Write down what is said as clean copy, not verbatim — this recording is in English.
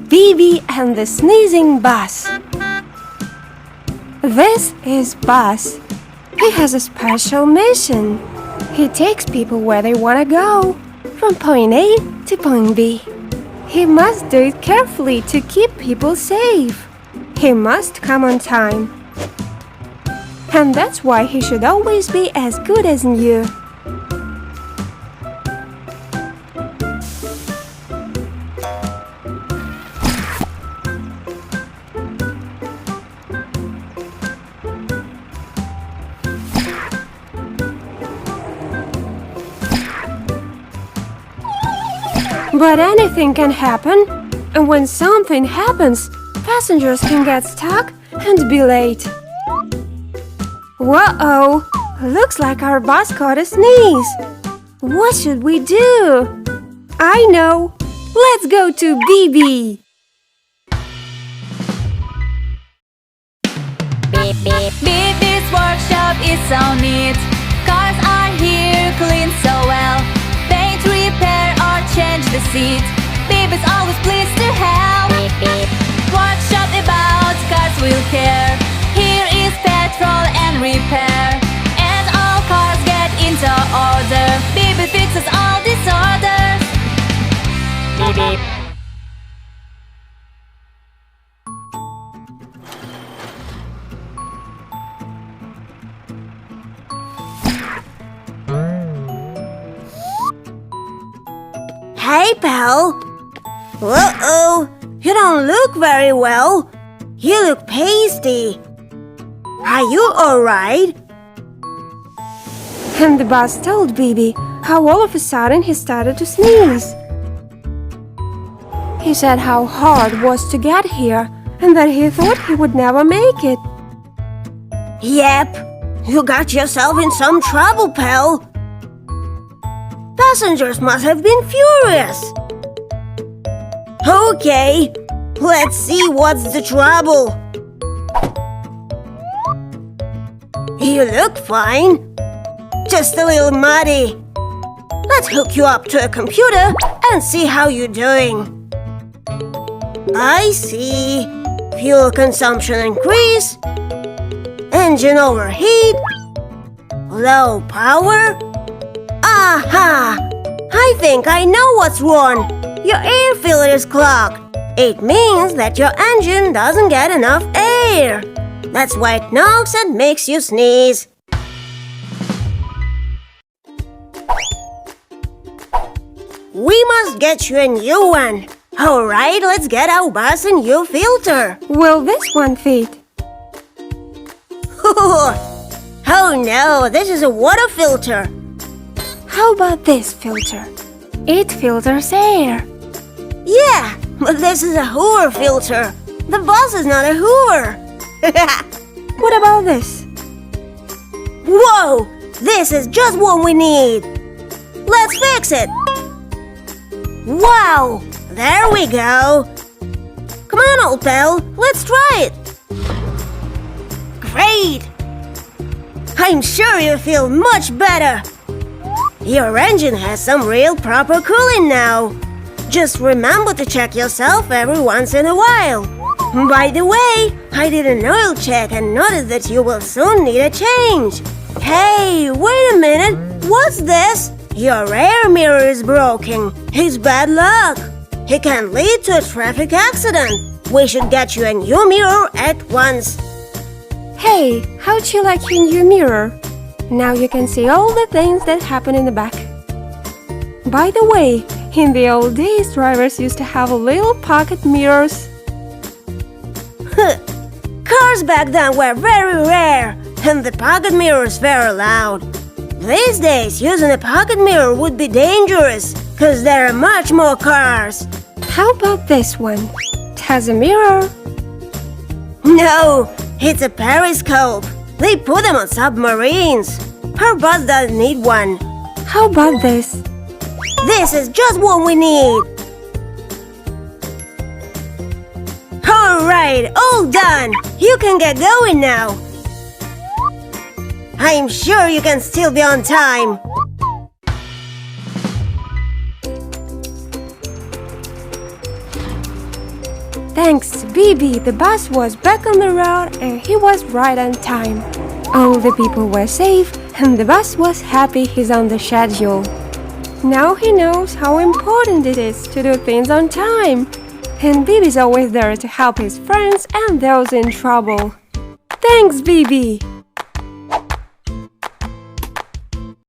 Bibi and the Sneezing Bus. This is Bus. He has a special mission. He takes people where they want to go, from point A to point B. He must do it carefully to keep people safe. He must come on time. And that's why he should always be as good as new. But anything can happen, and when something happens, passengers can get stuck and be late. Whoa! Looks like our bus caught a sneeze. What should we do? I know! Let's go to Bibi! Bibi's workshop is so neat. Cars are here, clean so well. Paint, repair or change the seat. Bibi's always pleased to help. Workshop about cars will care. Here is petrol and repair. And all cars get into order. Bibi fixes all disorders. Bibi. Hey, pal. Uh-oh, you don't look very well. You look pasty. Are you alright? And the bus told Bibi how all of a sudden he started to sneeze. He said how hard it was to get here and that he thought he would never make it. Yep, you got yourself in some trouble, pal. Passengers must have been furious. Okay, let's see what's the trouble. You look fine. Just a little muddy. Let's hook you up to a computer and see how you're doing. I see. Fuel consumption increase. Engine overheat. Low power. Aha! I think I know what's wrong. Your air filter is clogged. It means that your engine doesn't get enough air. That's why it knocks and makes you sneeze. We must get you a new one. Alright, let's get our bus a new filter. Will this one fit? Oh no, this is a water filter. How about this filter? It filters air. Yeah, but this is a hoover filter. The bus is not a hoover. What about this? Whoa! This is just what we need. Let's fix it. Wow! There we go. Come on, old pal. Let's try it. Great! I'm sure you feel much better. Your engine has some real proper cooling now. Just remember to check yourself every once in a while. By the way, I did an oil check and noticed that you will soon need a change. Hey, wait a minute. What's this? Your rear mirror is broken. It's bad luck. It can lead to a traffic accident. We should get you a new mirror at once. Hey, how'd you like your new mirror? Now you can see all the things that happen in the back. By the way, in the old days, drivers used to have little pocket mirrors. Cars back then were very rare, and the pocket mirrors very loud. These days, using a pocket mirror would be dangerous, because there are much more cars. How about this one? It has a mirror. No, it's a periscope. They put them on submarines. Her bus doesn't need one. How about this? This is just what we need. Alright, all done. You can get going now. I'm sure you can still be on time. Thanks to Bibi, the bus was back on the road and he was right on time. All the people were safe and the bus was happy he's on the schedule. Now he knows how important it is to do things on time. And Bibi's always there to help his friends and those in trouble. Thanks, Bibi!